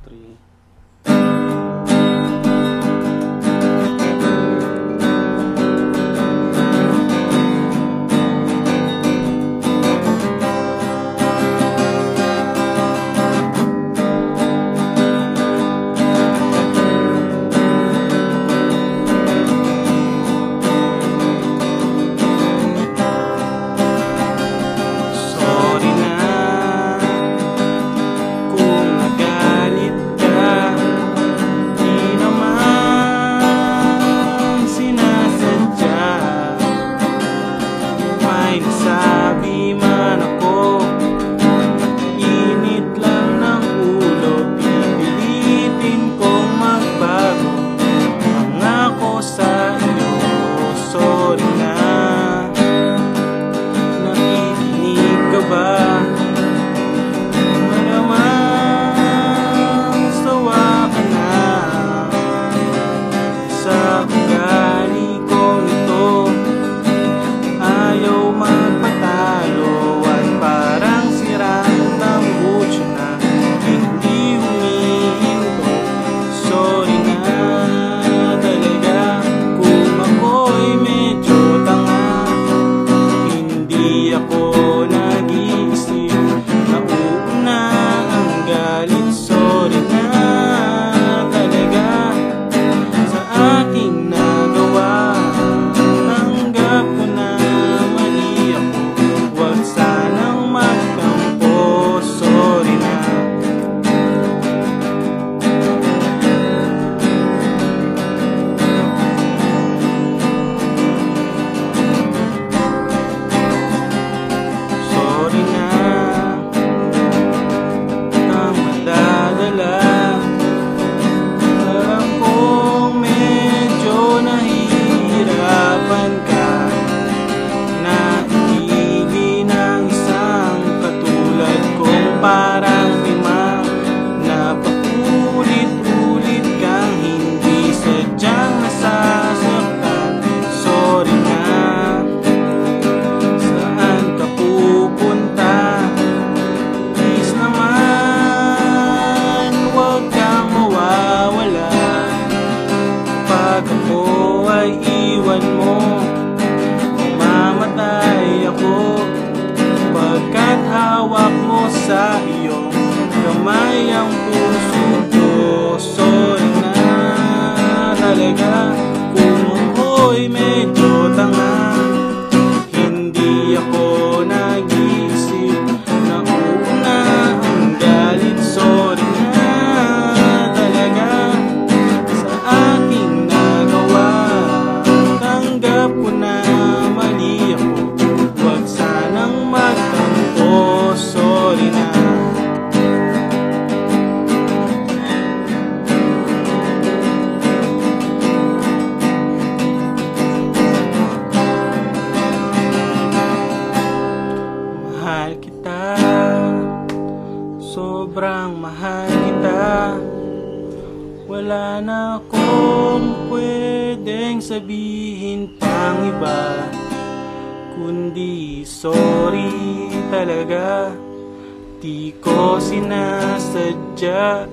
3. Sabi man ako, init lang ng ulo, pipilitin kong magbago. Pangako sa iyo, sorry na. Nakikinig ka ba? Malamang sawa ka na sa ugali kong ito. Ayaw magpataloan, parang sirang tambutso na hindi humihinto. Sorry na talaga kung ako'y medyo tanga. Hindi ako nag-iisip, nauuna ang galit. Sorry na talaga sa aking nagawa. Tanggap ko na parang limang napaulit-ulit kang hindi sadyang nasasaktan. Sorry na, saan ka pupunta? Please naman, huwag kang mawawala. Pag ako ay iwan mo, mamamatay ako. Pagkat hawak mo sa iyong kamay ang puso ko. Sorry na talaga kung ako'y medyo tanga. Hindi ako nag-iisip, nauuna ang galit. Sorry na talaga sa aking nagawa. Tanggap ko na mali ako, huwag sanang magtampo. Sorry na. Mahal kita, sobrang mahal kita. Wala na akong pwedeng sabihin pang iba, kundi sorry talaga. Di ko sinasadya,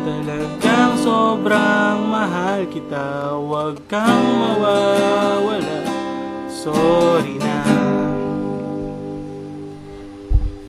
talagang sobrang mahal kita. Huwag kang mawawala. Sorry.